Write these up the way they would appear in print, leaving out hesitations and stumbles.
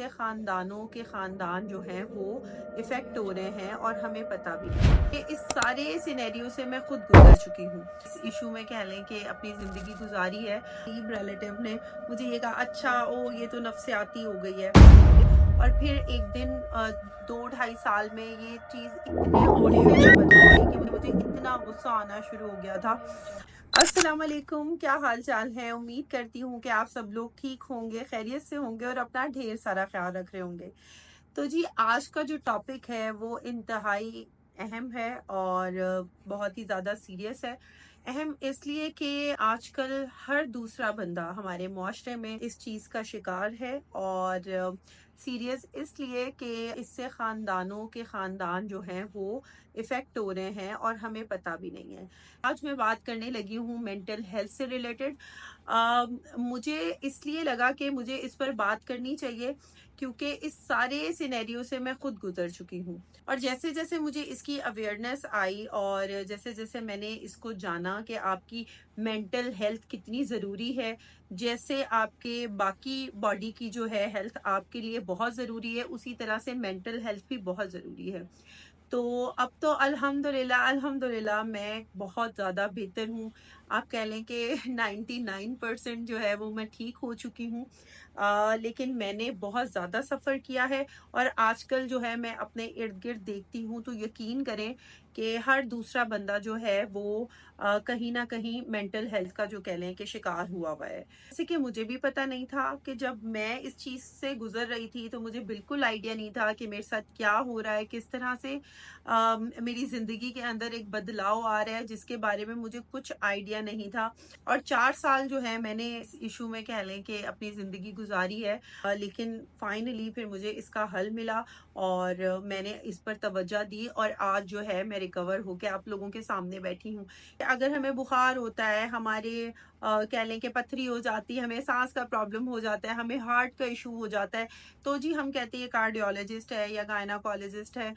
से ख़ानदानों के ख़ानदान जो हैं वो इफ़ेक्ट हो रहे हैं और हमें पता भी नहीं कि इस सारे सिनेरियो से मैं खुद गुजर चुकी हूँ। इस इशू में कह लें कि अपनी ज़िंदगी गुजारी है। करीब रिलेटिव ने मुझे ये कहा, अच्छा ओ ये तो नफ्सियाती हो गई है। और फिर एक दिन 2 ढाई साल में ये चीज़ इतने गुस्से में बदल गई कि मुझे इतना गुस्सा आना शुरू हो गया था। अस्सलाम वालेकुम, क्या हाल चाल है। उम्मीद करती हूँ कि आप सब लोग ठीक होंगे, खैरियत से होंगे और अपना ढेर सारा ख्याल रख रहे होंगे। तो जी, आज का जो टॉपिक है वो इंतहाई अहम है और बहुत ही ज़्यादा सीरियस है। अहम इसलिए कि आजकल हर दूसरा बंदा हमारे मुआशरे में इस चीज़ का शिकार है और सीरियस इसलिए कि इससे ख़ानदानों के ख़ानदान जो हैं वो इफ़ेक्ट हो रहे हैं और हमें पता भी नहीं है। आज मैं बात करने लगी हूँ मेंटल हेल्थ से रिलेटेड। मुझे इसलिए लगा कि मुझे इस पर बात करनी चाहिए क्योंकि इस सारे सिनेरियो से मैं खुद गुजर चुकी हूँ। और जैसे जैसे मुझे इसकी अवेयरनेस आई और जैसे जैसे मैंने इसको जाना कि आपकी मेंटल हेल्थ कितनी ज़रूरी है, जैसे आपके बाकी बॉडी की जो है हेल्थ आपके लिए बहुत ज़रूरी है, उसी तरह से मेंटल हेल्थ भी बहुत ज़रूरी है। तो अब तो अल्हम्दुलिल्लाह अल्हम्दुलिल्लाह मैं बहुत ज़्यादा बेहतर हूँ। आप कह लें कि 99% जो है वो मैं ठीक हो चुकी हूँ। लेकिन मैंने बहुत ज़्यादा सफ़र किया है और आजकल जो है मैं अपने इर्द-गिर्द देखती हूँ तो यकीन करें कि हर दूसरा बंदा जो है वो कहीं न कहीं मेंटल हेल्थ का जो कह लें कि शिकार हुआ हुआ है। जैसे कि मुझे भी पता नहीं था कि जब मैं इस चीज़ से गुज़र रही थी तो मुझे बिल्कुल आइडिया नहीं था कि मेरे साथ क्या हो रहा है, किस तरह से मेरी ज़िंदगी के अंदर एक बदलाव आ रहा है जिसके बारे में मुझे कुछ आइडिया नहीं था। और 4 साल जो है मैंने इस इशू में कह लें कि अपनी ज़िंदगी गुजारी है। लेकिन फाइनली फिर मुझे इसका हल मिला और मैंने इस पर तवज्जो दी और आज जो है मैं रिकवर होके आप लोगों के सामने बैठी हूँ। अगर हमें बुखार होता है, हमारे कह लें कि पथरी हो जाती है, हमें सांस का प्रॉब्लम हो जाता है, हमें हार्ट का इशू हो जाता है, तो जी हम कहते हैं कार्डियोलॉजिस्ट है या गायनाकोलॉजिस्ट है।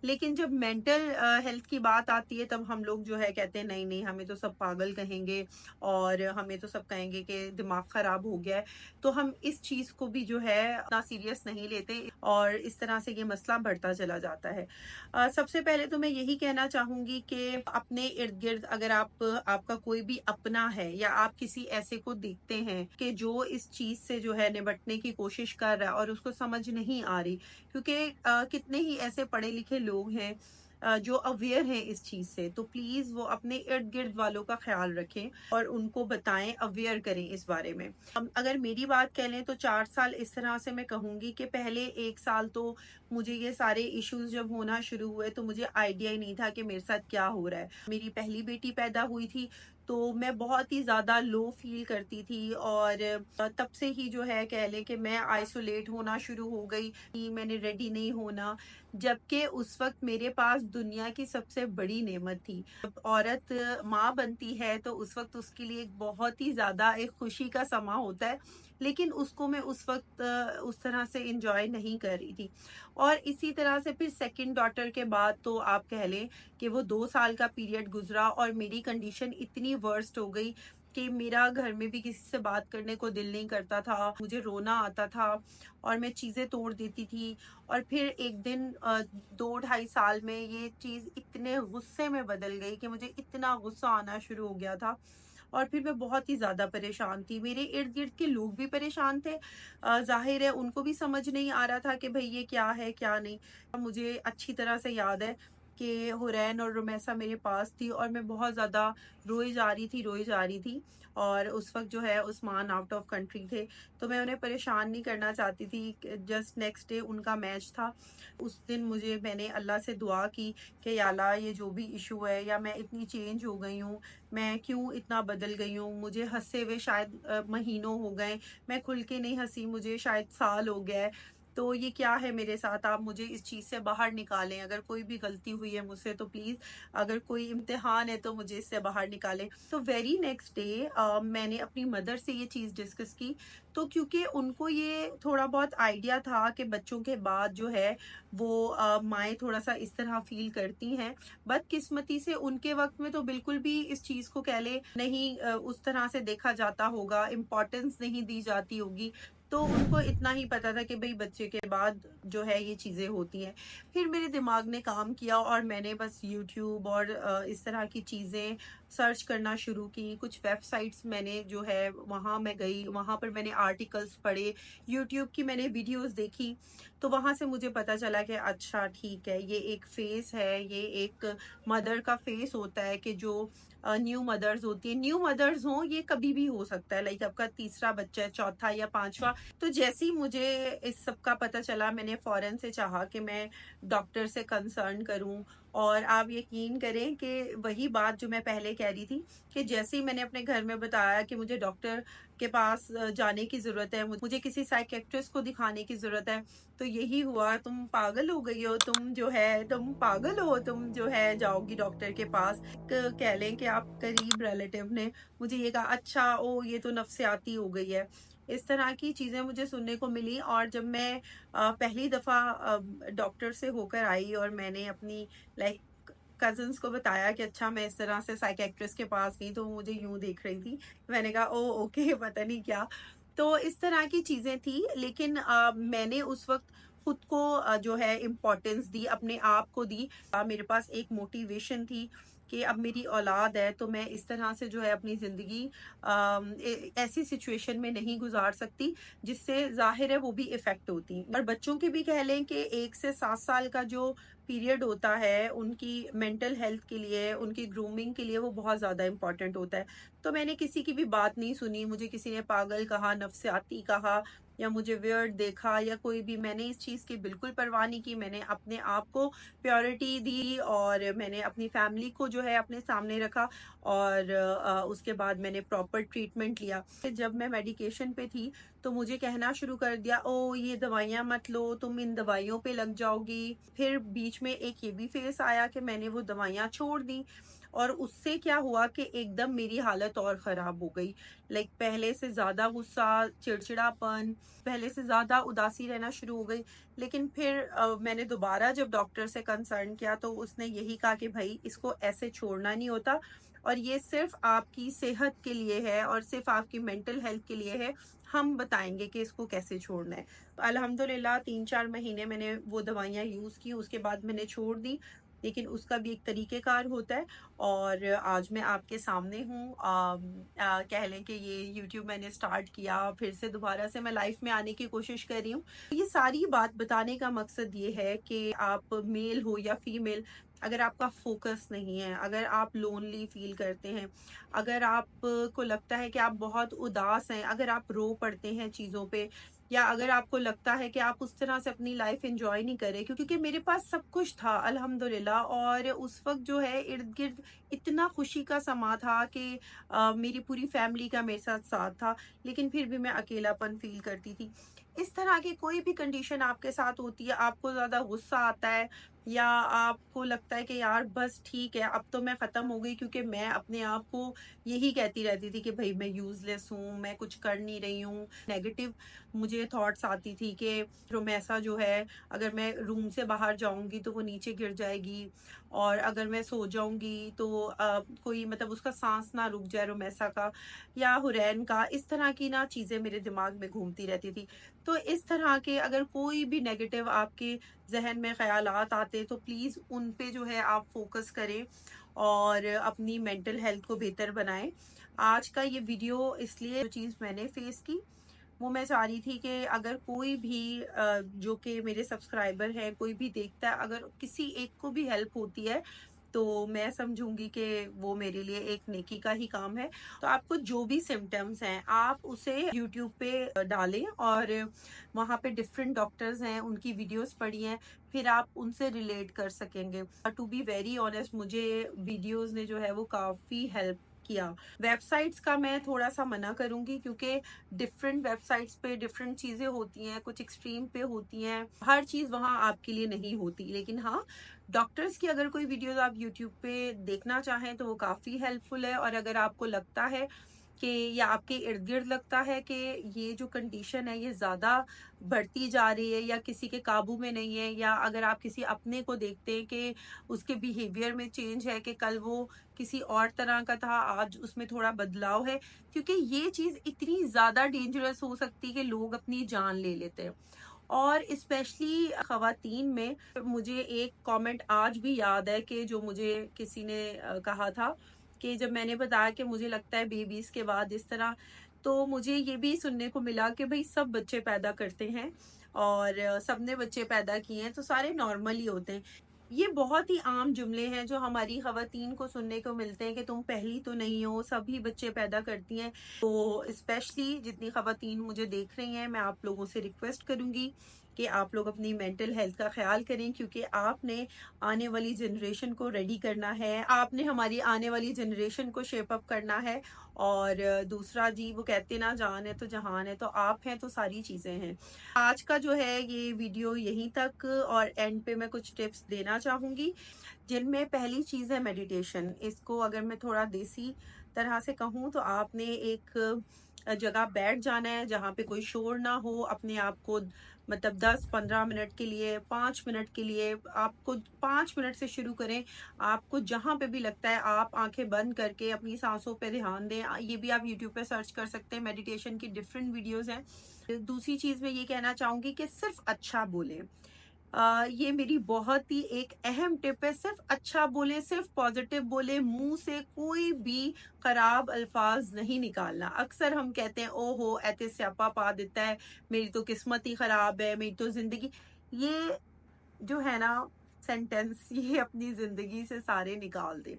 लेकिन जब मेंटल हेल्थ की बात आती है तब हम लोग जो है कहते हैं नहीं नहीं, हमें तो सब पागल कहेंगे और हमें तो सब कहेंगे कि दिमाग खराब हो गया है। तो हम इस चीज़ को भी जो है इतना सीरियस नहीं लेते और इस तरह से ये मसला बढ़ता चला जाता है। सबसे पहले तो मैं यही कहना चाहूँगी कि अपने इर्द-गिर्द अगर आपका कोई भी अपना है या आप किसी ऐसे को देखते हैं कि जो इस चीज़ से जो है निपटने की कोशिश कर रहा है और उसको समझ नहीं आ रही, क्योंकि कितने ही ऐसे पढ़े-लिखे लोग हैं जो अवेयर हैं इस चीज़ से, तो प्लीज़ वो अपने इर्द-गिर्द वालों का ख़्याल रखें और उनको बताएँ, अवेयर करें इस बारे में। अगर मेरी बात कह लें तो 4 साल इस तरह से मैं कहूँगी कि पहले 1 साल तो मुझे ये सारे इश्यूज़ जब होना शुरू हुए तो मुझे आइडिया ही नहीं था कि मेरे साथ क्या हो रहा है। मेरी पहली बेटी पैदा हुई थी, तो मैं बहुत ही ज़्यादा लो फ़ील करती थी और तब से ही जो है कह लें कि मैं आइसोलेट होना शुरू हो गई कि मैंने रेडी नहीं होना, जबकि उस वक़्त मेरे पास दुनिया की सबसे बड़ी नेमत थी। जब औरत माँ बनती है तो उस वक़्त उसके लिए एक बहुत ही ज़्यादा एक खुशी का समा होता है, लेकिन उसको मैं उस वक़्त उस तरह से एन्जॉय नहीं कर रही थी। और इसी तरह से फिर सेकंड डॉटर के बाद तो आप कह लें कि वो 2 साल का पीरियड गुज़रा और मेरी कंडीशन इतनी वर्स्ट हो गई कि मेरा घर में भी किसी से बात करने को दिल नहीं करता था, मुझे रोना आता था और मैं चीज़ें तोड़ देती थी। और फिर एक दिन 2 ढाई साल में ये चीज़ इतने गुस्से में बदल गई कि मुझे इतना गुस्सा आना शुरू हो गया था और फिर मैं बहुत ही ज़्यादा परेशान थी। मेरे इर्द-गिर्द के लोग भी परेशान थे। ज़ाहिर है उनको भी समझ नहीं आ रहा था कि भई ये क्या है, क्या नहीं। मुझे अच्छी तरह से याद है कि हुरैन और रुमैसा मेरे पास थी और मैं बहुत ज़्यादा रोई जा रही थी, रोई जा रही थी और उस वक़्त जो है उस्मान आउट ऑफ कंट्री थे, तो मैं उन्हें परेशान नहीं करना चाहती थी। जस्ट नेक्स्ट डे उनका मैच था। उस दिन मैंने अल्लाह से दुआ की कि या अल्लाह ये जो भी इश्यू है या मैं इतनी चेंज हो गई हूँ, मैं क्यों इतना बदल गई हूँ, मुझे हँसे हुए शायद महीनों हो गए, मैं खुल के नहीं हँसी मुझे शायद साल हो गया है। तो ये क्या है मेरे साथ, आप मुझे इस चीज़ से बाहर निकालें। अगर कोई भी गलती हुई है मुझसे तो प्लीज़, अगर कोई इम्तिहान है तो मुझे इससे बाहर निकालें। तो वेरी नेक्स्ट डे मैंने अपनी मदर से ये चीज़ डिस्कस की, तो क्योंकि उनको ये थोड़ा बहुत आइडिया था कि बच्चों के बाद जो है वो माएँ थोड़ा-सा इस तरह फ़ील करती हैं। बदकिस्मती से उनके वक़्त में तो बिल्कुल भी इस चीज़ को कह लें नहीं उस तरह से देखा जाता होगा, इम्पोर्टेंस नहीं दी जाती होगी। तो उनको इतना ही पता था कि भाई बच्चे के बाद जो है ये चीज़ें होती हैं। फिर मेरे दिमाग ने काम किया और मैंने बस यूट्यूब और इस तरह की चीज़ें सर्च करना शुरू की। कुछ वेबसाइट्स मैंने जो है वहाँ मैं गई, वहाँ पर मैंने आर्टिकल्स पढ़े, यूट्यूब की मैंने वीडियोस देखी। तो वहाँ से मुझे पता चला कि अच्छा ठीक है, ये एक फेस है, ये एक मदर का फेस होता है कि जो न्यू मदर्स होती है, न्यू मदर्स हों ये कभी भी हो सकता है, लाइक आपका तीसरा बच्चा है, चौथा या पांचवा। तो जैसे ही मुझे इस सब का पता चला, मैंने फौरन से चाहा कि मैं डॉक्टर से कंसर्न करूं। और आप यकीन करें कि वही बात जो मैं पहले कह रही थी कि जैसे ही मैंने अपने घर में बताया कि मुझे डॉक्टर के पास जाने की ज़रूरत है, मुझे किसी साइकेट्रिस्ट को दिखाने की ज़रूरत है, तो यही हुआ, तुम पागल हो गई हो, तुम पागल हो, तुम जो है जाओगी डॉक्टर के पास। कह लें कि आप करीब रिलेटिव ने मुझे ये कहा, अच्छा ओ ये तो नफसियाती हो गई है। इस तरह की चीज़ें मुझे सुनने को मिली। और जब मैं पहली दफ़ा डॉक्टर से होकर आई और मैंने अपनी लाइक कज़िन्स को बताया कि अच्छा मैं इस तरह से साइकियाट्रिस्ट के पास गई, तो वो मुझे यूँ देख रही थी। मैंने कहा ओह ओके पता नहीं क्या। तो इस तरह की चीज़ें थी, लेकिन मैंने उस वक़्त खुद को जो है इम्पोर्टेंस दी, अपने आप को दी। मेरे पास एक मोटिवेशन थी कि अब मेरी औलाद है, तो मैं इस तरह से जो है अपनी ज़िंदगी ऐसी सिचुएशन में नहीं गुजार सकती जिससे ज़ाहिर है वो भी इफ़ेक्ट होती। और बच्चों की भी कह लें कि 1 से 7 साल का जो पीरियड होता है उनकी मेंटल हेल्थ के लिए, उनकी ग्रूमिंग के लिए वो बहुत ज़्यादा इम्पोर्टेंट होता है। तो मैंने किसी की भी बात नहीं सुनी, मुझे किसी ने पागल कहा, नफसियाती कहा या मुझे वियर्ड देखा या कोई भी, मैंने इस चीज़ की बिल्कुल परवाह नहीं की। मैंने अपने आप को प्रायोरिटी दी और मैंने अपनी फैमिली को जो है अपने सामने रखा। और उसके बाद मैंने प्रॉपर ट्रीटमेंट लिया। जब मैं मेडिकेशन पे थी तो मुझे कहना शुरू कर दिया, ओ ये दवाइयाँ मत लो, तुम इन दवाइयों पे लग जाओगी। फिर बीच में एक ये भी फेस आया कि मैंने वो दवाइयाँ छोड़ दी और उससे क्या हुआ कि एकदम मेरी हालत और ख़राब हो गई। लाइक पहले से ज़्यादा गुस्सा, चिड़चिड़ापन, पहले से ज़्यादा उदासी रहना शुरू हो गई। लेकिन फिर मैंने दोबारा जब डॉक्टर से कंसर्न किया तो उसने यही कहा कि भाई इसको ऐसे छोड़ना नहीं होता और ये सिर्फ आपकी सेहत के लिए है और सिर्फ आपकी मेंटल हेल्थ के लिए है। हम बताएंगे कि इसको कैसे छोड़ना है। तो अल्हम्दुलिल्लाह 3-4 महीने मैंने वो दवाइयाँ यूज़ की, उसके बाद मैंने छोड़ दी। लेकिन उसका भी एक तरीक़ेकार होता है और आज मैं आपके सामने हूँ। कह लें कि ये यूट्यूब मैंने स्टार्ट किया, फिर से दोबारा से मैं लाइफ में आने की कोशिश कर रही हूँ। ये सारी बात बताने का मकसद ये है कि आप मेल हो या फीमेल, अगर आपका फोकस नहीं है, अगर आप लोनली फील करते हैं, अगर आपको लगता है कि आप बहुत उदास हैं, अगर आप रो पड़ते हैं चीज़ों पे, या अगर आपको लगता है कि आप उस तरह से अपनी लाइफ एंजॉय नहीं कर रहे, क्योंकि मेरे पास सब कुछ था अल्हम्दुलिल्लाह। और उस वक्त जो है इर्द गिर्द इतना खुशी का समा था कि मेरी पूरी फैमिली का मेरे साथ साथ था, लेकिन फिर भी मैं अकेलापन फील करती थी। इस तरह की कोई भी कंडीशन आपके साथ होती है, आपको ज़्यादा गुस्सा आता है या आपको लगता है कि यार बस ठीक है अब तो मैं ख़त्म हो गई, क्योंकि मैं अपने आप को यही कहती रहती थी कि भाई मैं यूज़लेस हूँ, मैं कुछ कर नहीं रही हूँ। नेगेटिव मुझे थॉट्स आती थी कि रोमैसा जो है, अगर मैं रूम से बाहर जाऊंगी तो वो नीचे गिर जाएगी, और अगर मैं सो जाऊंगी तो कोई मतलब उसका सांस ना रुक जाए रोमैसा का या हुरैन का, इस तरह की ना चीज़ें मेरे दिमाग में घूमती रहती थी। तो इस तरह के अगर कोई भी नेगेटिव आपके जहन में ख्यालात आते तो प्लीज़ उन पे जो है आप फोकस करें और अपनी मेंटल हेल्थ को बेहतर बनाएं। आज का ये वीडियो इसलिए, जो चीज़ मैंने फेस की वो मैं चाह रही थी कि अगर कोई भी जो कि मेरे सब्सक्राइबर हैं, कोई भी देखता है, अगर किसी एक को भी हेल्प होती है तो मैं समझूंगी कि वो मेरे लिए एक नेकी का ही काम है। तो आपको जो भी सिम्टम्स हैं आप उसे यूट्यूब पे डालें और वहाँ पे डिफरेंट डॉक्टर्स हैं, उनकी वीडियोस पढ़ी हैं, फिर आप उनसे रिलेट कर सकेंगे। टू बी वेरी ऑनेस्ट, मुझे वीडियोस ने जो है वो काफ़ी हेल्प किया। वेबसाइट्स का मैं थोड़ा सा मना करूंगी, क्योंकि डिफरेंट वेबसाइट्स पे डिफरेंट चीज़ें होती हैं, कुछ एक्सट्रीम पे होती हैं, हर चीज़ वहाँ आपके लिए नहीं होती। लेकिन हाँ, डॉक्टर्स की अगर कोई वीडियोस आप यूट्यूब पे देखना चाहें तो वो काफ़ी हेल्पफुल है। और अगर आपको लगता है कि या आपके इर्द गिर्द लगता है कि ये जो कंडीशन है ये ज़्यादा बढ़ती जा रही है या किसी के काबू में नहीं है, या अगर आप किसी अपने को देखते हैं कि उसके बिहेवियर में चेंज है, कि कल वो किसी और तरह का था, आज उसमें थोड़ा बदलाव है, क्योंकि ये चीज़ इतनी ज़्यादा डेंजरस हो सकती है कि लोग अपनी जान ले लेते हैं। और स्पेशली ख़वातीन में मुझे एक कमेंट आज भी याद है कि जो मुझे किसी ने कहा था कि जब मैंने बताया कि मुझे लगता है बेबीज़ के बाद इस तरह, तो मुझे ये भी सुनने को मिला कि भई सब बच्चे पैदा करते हैं और सबने बच्चे पैदा किए हैं तो सारे नॉर्मल ही होते हैं। ये बहुत ही आम जुमले हैं जो हमारी ख़वातीन को सुनने को मिलते हैं कि तुम पहली तो नहीं हो, सभी बच्चे पैदा करती हैं। तो स्पेशली जितनी ख़वातीन मुझे देख रही हैं, मैं आप लोगों से रिक्वेस्ट करूँगी कि आप लोग अपनी मेंटल हेल्थ का ख्याल करें, क्योंकि आपने आने वाली जनरेशन को रेडी करना है, आपने हमारी आने वाली जनरेशन को शेप अप करना है। और दूसरा जी वो कहते ना, जान है तो जहान है, तो आप हैं तो सारी चीज़ें हैं। आज का जो है ये वीडियो यहीं तक, और एंड पे मैं कुछ टिप्स देना चाहूँगी, जिनमें पहली चीज़ है मेडिटेशन। इसको अगर मैं थोड़ा देसी तरह से कहूँ तो आपने एक जगह बैठ जाना है जहाँ पे कोई शोर ना हो, अपने आप को मतलब 10-15 मिनट के लिए, 5 मिनट के लिए, आपको 5 मिनट से शुरू करें। आपको जहाँ पे भी लगता है आप आंखें बंद करके अपनी सांसों पे ध्यान दें। ये भी आप यूट्यूब पे सर्च कर सकते हैं, मेडिटेशन की डिफरेंट वीडियोस हैं। दूसरी चीज़ मैं ये कहना चाहूँगी कि सिर्फ अच्छा बोलें। ये मेरी बहुत ही एक अहम टिप है, सिर्फ अच्छा बोले, सिर्फ पॉजिटिव बोले, मुंह से कोई भी खराब अल्फाज नहीं निकालना। अक्सर हम कहते हैं ओहो ऐते स्यापा पा देता है, मेरी तो किस्मत ही खराब है, मेरी तो जिंदगी, ये जो है ना सेंटेंस, ये अपनी जिंदगी से सारे निकाल दे।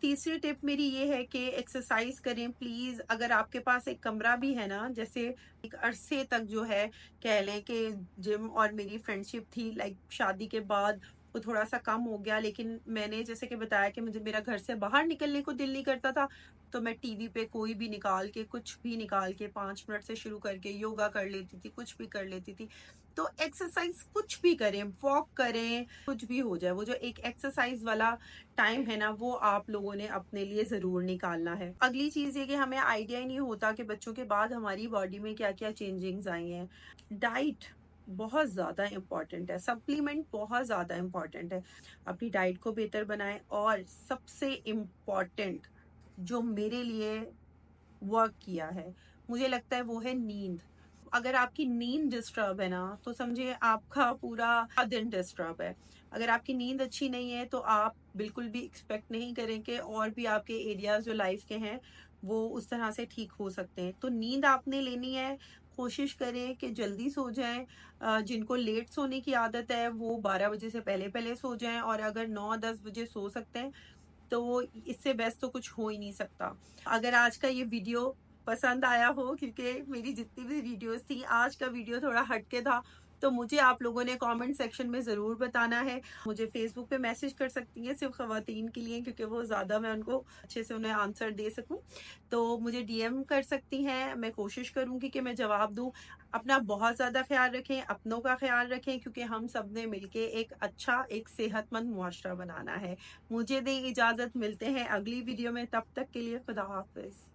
तीसरी टिप मेरी ये है कि एक्सरसाइज करें प्लीज। अगर आपके पास एक कमरा भी है ना, जैसे एक अरसे तक जो है कह लें कि जिम और मेरी फ्रेंडशिप थी, लाइक शादी के बाद वो थोड़ा सा कम हो गया, लेकिन मैंने जैसे कि बताया कि मुझे मेरा घर से बाहर निकलने को दिल नहीं करता था, तो मैं टीवी पे कोई भी निकाल के, कुछ भी निकाल के 5 मिनट से शुरू करके योगा कर लेती थी, कुछ भी कर लेती थी। तो एक्सरसाइज कुछ भी करें, वॉक करें, कुछ भी हो जाए, वो जो एक एक्सरसाइज वाला टाइम है ना, वो आप लोगों ने अपने लिए जरूर निकालना है। अगली चीज ये कि हमें आइडिया ही नहीं होता कि बच्चों के बाद हमारी बॉडी में क्या क्या चेंजिंग्स आई हैं। डाइट बहुत ज़्यादा इम्पॉर्टेंट है, सप्लीमेंट बहुत ज़्यादा इम्पॉर्टेंट है। अपनी डाइट को बेहतर बनाएं, और सबसे इम्पॉर्टेंट जो मेरे लिए वर्क किया है, मुझे लगता है वो है नींद। अगर आपकी नींद डिस्टर्ब है ना, तो समझिए आपका पूरा दिन डिस्टर्ब है। अगर आपकी नींद अच्छी नहीं है तो आप बिल्कुल भी एक्सपेक्ट नहीं करें कि और भी आपके एरियाज जो लाइफ के हैं वो उस तरह से ठीक हो सकते हैं। तो नींद आपने लेनी है, कोशिश करें कि जल्दी सो जाएं। जिनको लेट सोने की आदत है वो 12 बजे से पहले पहले सो जाएं, और अगर 9-10 बजे सो सकते हैं तो इससे बेस्ट तो कुछ हो ही नहीं सकता। अगर आज का ये वीडियो पसंद आया हो, क्योंकि मेरी जितनी भी वीडियोस थी, आज का वीडियो थोड़ा हटके था, तो मुझे आप लोगों ने कमेंट सेक्शन में ज़रूर बताना है। मुझे फेसबुक पे मैसेज कर सकती हैं, सिर्फ ख़वातीन के लिए, क्योंकि वो ज़्यादा मैं उनको अच्छे से उन्हें आंसर दे सकूं। तो मुझे डीएम कर सकती हैं, मैं कोशिश करूंगी कि मैं जवाब दूं। अपना बहुत ज़्यादा ख्याल रखें, अपनों का ख्याल रखें, क्योंकि हम सब ने मिलके एक अच्छा, एक सेहतमंद मुआशरा बनाना है। मुझे दें इजाज़त, मिलते हैं अगली वीडियो में, तब तक के लिए खुदा हाफिज़।